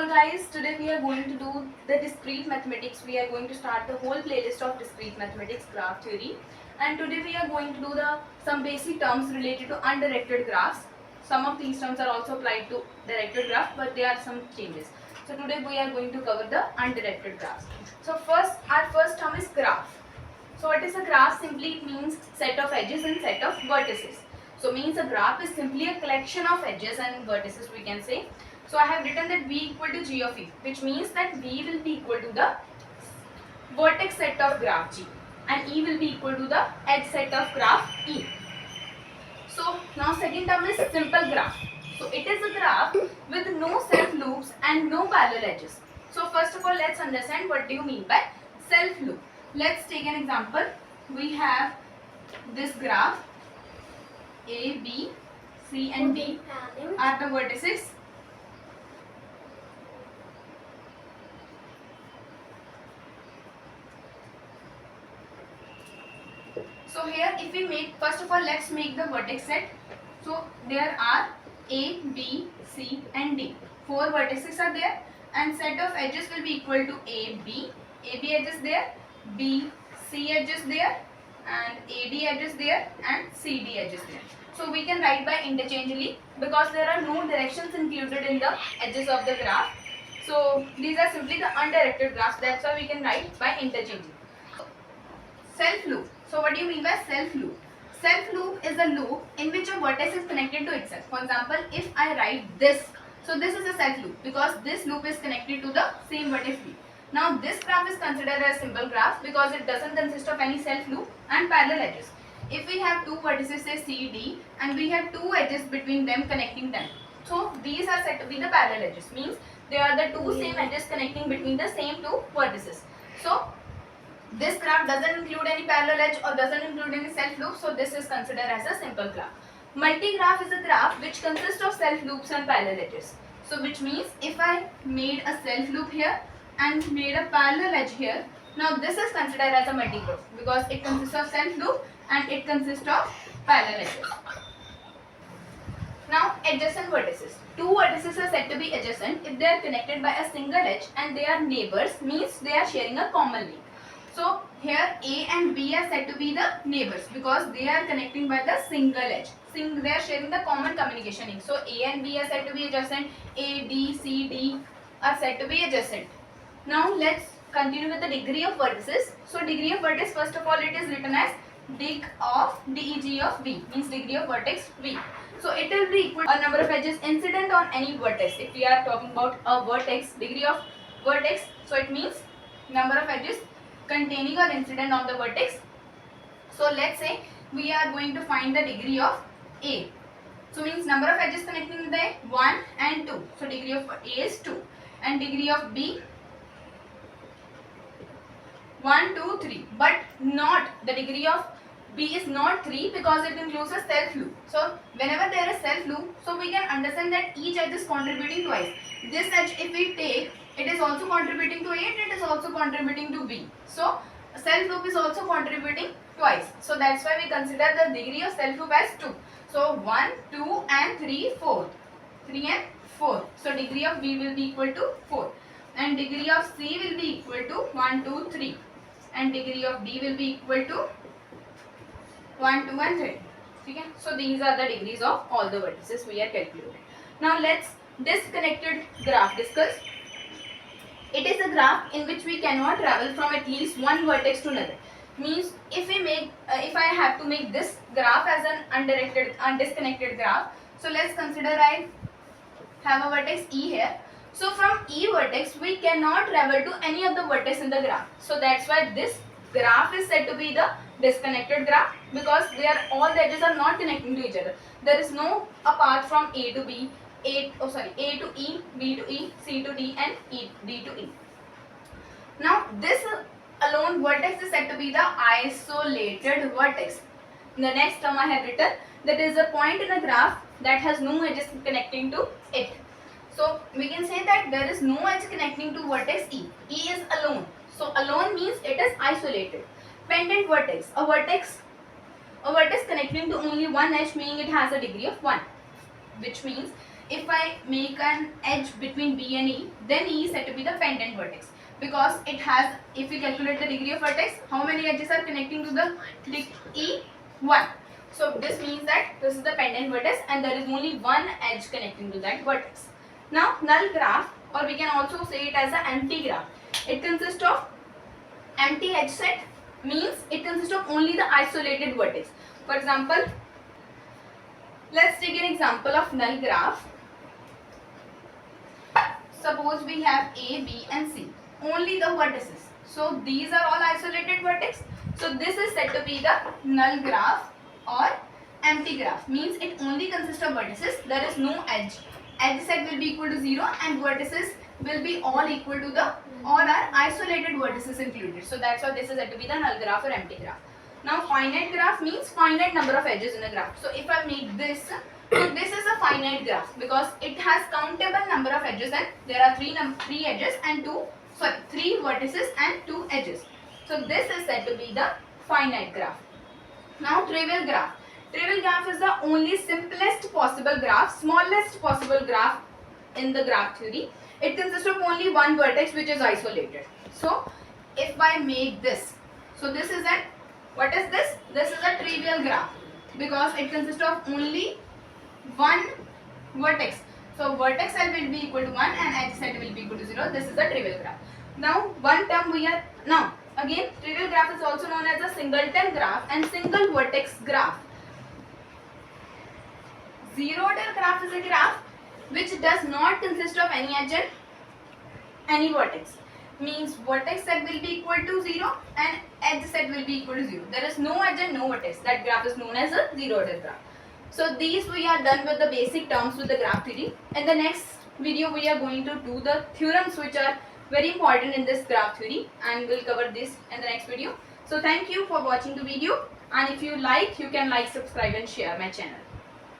guys, today we are going to do the discrete mathematics. We are going to start the whole playlist of discrete mathematics graph theory, and today we are going to do some basic terms related to undirected graphs. Some of these terms are also applied to directed graph, but there are some changes. So today we are going to cover the undirected graphs. So our first term is graph. So what is a graph? Simply it means set of edges and set of vertices. So means a graph is simply a collection of edges and vertices, we can say. So I have written that v equal to g of e, which means that v will be equal to the vertex set of graph g and e will be equal to the edge set of graph e. So now second term is simple graph. So it is a graph with no self loops and no parallel edges. So first of all, let's understand what do you mean by self loop. Let's take an example. We have this graph a, b, c and d are the vertices. So here if we make, first of all let's make the vertex set. So there are a, b, c and d. 4 vertices are there and set of edges will be equal to a, b edge is there, b, c edge is there and ad edge is there and cd edge is there. So we can write by interchangeably because there are no directions included in the edges of the graph. So these are simply the undirected graphs, that's why we can write by interchangeably. Self loop. So what do you mean by self loop? Self loop is a loop in which a vertex is connected to itself. For example, if I write this, so this is a self loop because this loop is connected to the same vertex v. Now this graph is considered as simple graph because it doesn't consist of any self loop and parallel edges. If we have two vertices say C, D and we have two edges between them connecting them. So these are said to be the parallel edges, means they are the two same edges connecting between the same two vertices. So this graph doesn't include any parallel edge or doesn't include any self loop, so this is considered as a simple graph. Multi-graph is a graph which consists of self loops and parallel edges. So which means if I made a self loop here and made a parallel edge here, now this is considered as a multi-graph because it consists of self loop and it consists of parallel edges. Now adjacent vertices. Two vertices are said to be adjacent if they are connected by a single edge and they are neighbors, means they are sharing a common link. So here A and B are said to be the neighbors because they are connecting by the single edge. They are sharing the common communication link. So A and B are said to be adjacent. A, D, C, D are said to be adjacent. Now let's continue with the degree of vertices. So degree of vertex, first of all it is written as dig of DEG of V, means degree of vertex V. So it will be equal to a number of edges incident on any vertex. If we are talking about a vertex, degree of vertex, so it means number of edges containing or incident on the vertex. So let's say we are going to find the degree of A. So means number of edges connecting the 1 and 2. So degree of A is 2 and degree of B 1, 2, 3. But not the degree of B is not 3 because it includes a self loop. So whenever there is self loop, so we can understand that each edge is contributing twice. This edge if we take, it is also contributing to A and it is also contributing to B. So self loop is also contributing twice. So that's why we consider the degree of self loop as 2. So 1, 2 and 3, 4. 3 and 4. So degree of B will be equal to 4. And degree of C will be equal to 1, 2, 3. And degree of D will be equal to 1, 2 and 3. Okay? So these are the degrees of all the vertices we are calculating. Now let's disconnected graph discuss. It is a graph in which we cannot travel from at least one vertex to another. Means if we make, if I have to make this graph as an undisconnected graph, so let's consider I have a vertex E here. So from E vertex we cannot travel to any of the vertex in the graph. So that's why this graph is said to be the disconnected graph because all the edges are not connecting to each other. There is no a path from A to B. A to E, B to E, C to D and D to E. Now this alone vertex is said to be the isolated vertex. In the next term I have written that is a point in a graph that has no edges connecting to it. So we can say that there is no edge connecting to vertex E. E is alone. So alone means it is isolated. Pendant vertex, a vertex connecting to only one edge, meaning it has a degree of 1. Which means if I make an edge between B and E, then E is said to be the pendant vertex, because it has, if we calculate the degree of vertex, how many edges are connecting to the E? 1. So this means that this is the pendant vertex and there is only one edge connecting to that vertex. Now null graph, or we can also say it as an empty graph. It consists of empty edge set, means it consists of only the isolated vertex. For example, let's take an example of null graph. Suppose we have A, B and C, only the vertices. So these are all isolated vertex. So this is said to be the null graph or empty graph, means it only consists of vertices, there is no edge. Edge set will be equal to 0 and vertices will be all equal to the, all are isolated vertices included. So that's why this is said to be the null graph or empty graph. Now finite graph means finite number of edges in a graph. So if I make this, so this is a finite graph because it has countable number of edges and there are three edges and three vertices and 2 edges. So this is said to be the finite graph. Now trivial graph. Trivial graph is the only simplest possible graph, smallest possible graph in the graph theory. It consists of only one vertex which is isolated. So if I make this, so this is an, what is this? This is a trivial graph because it consists of only one vertex. So vertex set will be equal to 1 and edge set will be equal to 0. This is the trivial graph. Now one term we are, now again trivial graph is also known as a singleton graph and single vertex graph. Zero order graph is a graph which does not consist of any edge and any vertex. Means vertex set will be equal to 0 and edge set will be equal to 0. There is no edge and no vertex. That graph is known as a zero order graph. So these we are done with the basic terms with the graph theory. In the next video we are going to do the theorems which are very important in this graph theory and we'll cover this in the next video. So thank you for watching the video, and if you like, you can like, subscribe and share my channel.